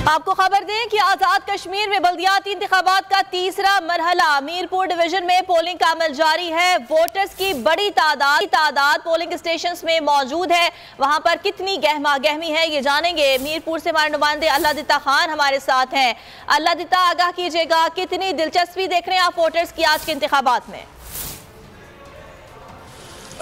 आपको खबर दें कि आजाद कश्मीर में बल्दियाती इंतखाबात का तीसरा मरहला मीरपुर डिवीजन में पोलिंग का अमल जारी है। वोटर्स की बड़ी तादाद पोलिंग स्टेशन में मौजूद है। वहां पर कितनी गहमा गहमी है ये जानेंगे। मीरपुर से हमारे नुमाइंदे अल्लादिता खान हमारे साथ हैं। अल्लादिता, आगाह कीजिएगा, कितनी दिलचस्पी देख रहे हैं आप वोटर्स की आज के इंतखाबात में?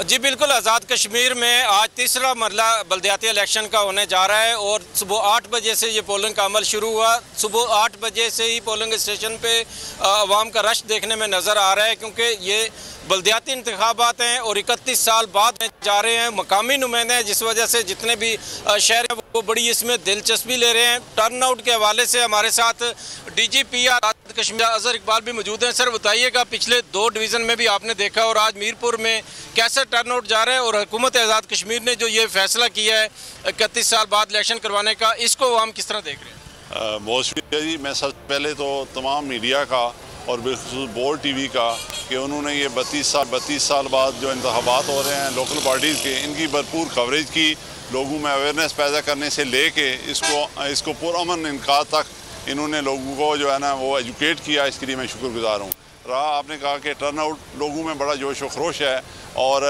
जी बिल्कुल, आज़ाद कश्मीर में आज तीसरा मरला बल्दियाती इलेक्शन का होने जा रहा है और सुबह 8 बजे से ये पोलिंग का अमल शुरू हुआ। सुबह 8 बजे से ही पोलिंग स्टेशन पे आवाम का रश देखने में नज़र आ रहा है, क्योंकि ये बल्दियाती इंतखाबात हैं और 31 साल बाद जा रहे हैं। मकामी नुमाइंदे हैं, जिस वजह से जितने भी शहर हैं वो बड़ी इसमें दिलचस्पी ले रहे हैं। टर्न आउट के हवाले से हमारे साथ DGP आज़ाद कश्मीर अजहर इकबाल भी मौजूद हैं। सर बताइएगा, पिछले 2 डिवीज़न में भी आपने देखा और आज मीरपुर में कैसे टर्न आउट जा रहा है और हुकूमत आज़ाद कश्मीर ने जो ये फैसला किया है 31 साल बाद इलेक्शन करवाने का, इसको हम किस तरह देख रहे हैं? बहुत शुक्रिया जी। मैं सबसे पहले तो तमाम मीडिया का और बिल्कुल बोल TV का कि उन्होंने ये 32 साल बाद जो इंतखाबात हो रहे हैं लोकल पार्टीज़ के, इनकी भरपूर कवरेज की, लोगों में अवेयरनेस पैदा करने से लेके इसको पुरअमन इनकाद तक इन्होंने लोगों को जो है ना वो एजुकेट किया। इसके लिए मैं शुक्रगुजार हूँ। रहा आपने कहा कि टर्न आउट लोगों में बड़ा जोश व खरोश है और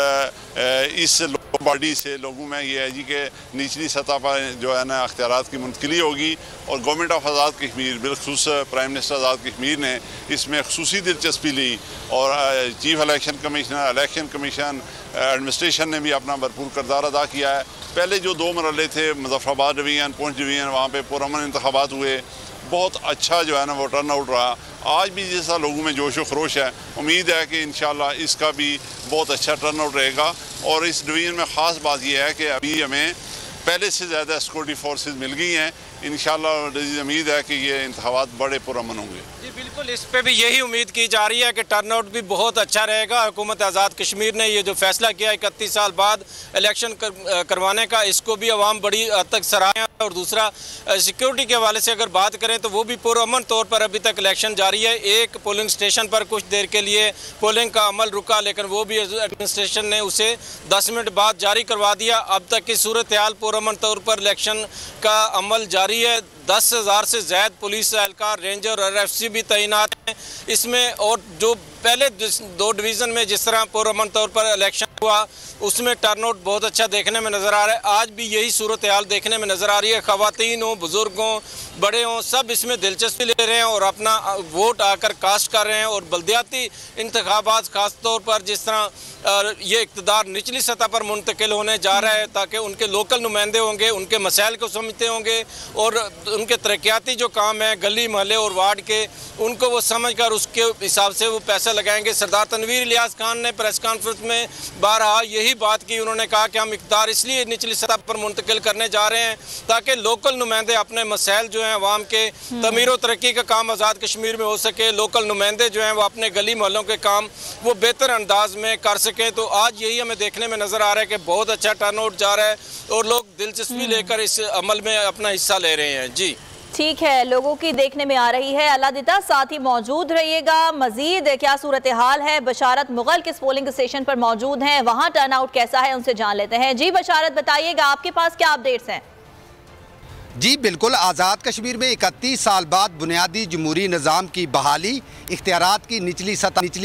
इस बॉडी से लोगों में ये है जी कि निचली सतह पर जो है ना अख्तियारात की मुंतकिली होगी और गवर्नमेंट ऑफ आज़ाद कश्मीर बिलखुसूस प्राइम मिनिस्टर आज़ाद कश्मीर ने इसमें खुसूसी दिलचस्पी ली और chief election commissioner, election commission, administration ने भी अपना भरपूर किरदार अदा किया है। पहले जो 2 मरहले थे, मुजफ्फराबाद डिवीज़न, पुंछ डिवीज़न, वहाँ पर पुरअमन इंतखाबात हुए, बहुत अच्छा जो है ना वो टर्न आउट रहा। आज भी जैसा लोगों में जोश व खरोश है, उम्मीद है कि इंशाल्लाह इसका भी बहुत अच्छा टर्न आउट रहेगा। और इस डिवीज़न में ख़ास बात यह है कि अभी हमें पहले से ज़्यादा सिक्योरिटी फोर्सेस मिल गई हैं। इंशाल्लाह उम्मीद है कि ये इंतखाबात बड़े पुरअमन होंगे। जी बिल्कुल, इस पे भी यही उम्मीद की जा रही है कि टर्न आउट भी बहुत अच्छा रहेगा। हुकूमत आज़ाद कश्मीर ने ये जो फैसला किया 31 साल बाद इलेक्शन करवाने का, इसको भी अवाम बड़ी हद तक सराहें। और दूसरा, सिक्योरिटी के हवाले से अगर बात करें तो वो भी पुरअमन तौर पर अभी तक इलेक्शन जारी है। एक पोलिंग स्टेशन पर कुछ देर के लिए पोलिंग का अमल रुका, लेकिन वो भी एडमिनिस्ट्रेशन ने उसे 10 मिनट बाद जारी करवा दिया। अब तक की सूरत हाल पुरअमन तौर पर इलेक्शन का अमल जारी है। 10,000 से ज़्यादा पुलिस एहलकार, रेंजर और RFC भी तैनात हैं इसमें। और जो पहले 2 डिवीज़न में जिस तरह पुरअमन तौर पर इलेक्शन हुआ उसमें टर्न आउट बहुत अच्छा देखने में नज़र आ रहा है, आज भी यही सूरत हाल देखने में नज़र आ रही है। ख़वातीन हों, बुज़ुर्ग हों, बड़े हों, सब इसमें दिलचस्पी ले रहे हैं और अपना वोट आकर कास्ट कर रहे हैं। और बल्दियाती इंतखाबात ख़ास तौर पर जिस तरह ये इक़्तिदार निचली सतह पर मुंतकिल होने जा रहा है, ताकि उनके लोकल नुमाइंदे होंगे, उनके मसाइल को समझते होंगे और उनके तरक्याती जो काम है गली महल्ले और वार्ड के, उनको वो समझ कर उसके हिसाब से वो पैसा लगाएंगे। सरदार तनवीर इलियास खान ने प्रेस कॉन्फ्रेंस में बारहा यही बात की। उन्होंने कहा कि हम इक़्तिदार इसलिए निचली सतह पर मुंतकिल करने जा रहे हैं ताकि लोकल नुमाइंदे अपने मसाइल जो हैं अवाम के तमीर व तरक्की का काम आज़ाद कश्मीर में हो सके। लोकल नुमाइंदे जो हैं वो अपने गली मोहल्लों के काम वो बेहतर अंदाज में कर सकें। तो आज यही हमें देखने में नज़र आ रहा है कि बहुत अच्छा टर्न आउट जा रहा है और लोग दिलचस्पी लेकर इस अमल में अपना हिस्सा ले रहे हैं। जी ठीक है, लोगों की देखने में आ रही है। अल्लादिता, साथ ही मौजूद रहिएगा। मजीद क्या सूरत हाल है? बशारत मुगल किस पोलिंग स्टेशन पर मौजूद हैं, वहां टर्न आउट कैसा है, उनसे जान लेते हैं। जी बशारत, बताइएगा, आपके पास क्या अपडेट्स हैं? जी बिल्कुल, आज़ाद कश्मीर में 31 साल बाद बुनियादी जमहूरी निज़ाम की बहाली, इख्तियारात की निचली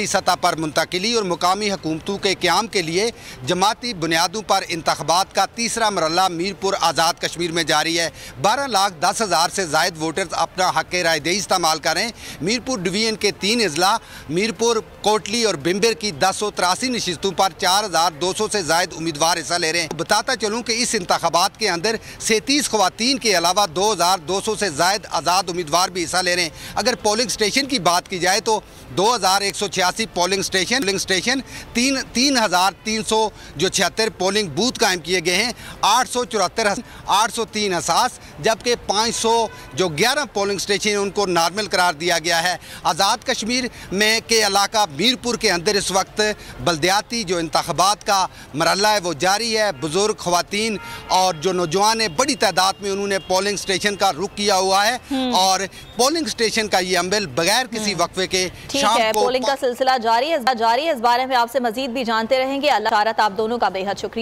सतह पर मुंतकिली और मुकामी हुकूमतों के क़याम के लिए जमाती बुनियादों पर इंतखाबात का तीसरा मरहला मीरपुर आज़ाद कश्मीर में जारी है। 12,10,000 से ज़ायद वोटर्स अपना हक़ रायदही इस्तेमाल करें। मीरपुर डिवीज़न के 3 अजला मीरपुर, कोटली और बिम्बर की 1083 नशिस्तों पर 4,200 से ज़ायद उम्मीदवार हिस्सा ले रहे हैं। बताता चलूँ कि इस इंतखाबात के अंदर 37 ख़वातीन के अलावा 2,200 से ज़ायद आज़ाद उम्मीदवार भी हिस्सा ले रहे हैं। अगर पोलिंग स्टेशन की बात की जाए तो 2,186 पोलिंग स्टेशन 3,376 पोलिंग बूथ कायम किए गए हैं। 803 हसास, जबकि 500 जो 11 पोलिंग स्टेशन उनको नॉर्मल करार दिया गया है। आज़ाद कश्मीर में के इलाका मीरपुर के अंदर इस वक्त बल्दियाती जो इंतखाबात का मरहला है वो जारी है। बुजुर्ग, ख़वातीन और जो नौजवान है बड़ी तादाद में उन्होंने पोलिंग स्टेशन का रुख किया हुआ है और पोलिंग स्टेशन का ये अमल बगैर किसी वक्फे के शाम को पोलिंग का सिलसिला जारी है। इस बारे में आपसे मजीद भी जानते रहेंगे। अल्लाह आप दोनों का बेहद शुक्रिया।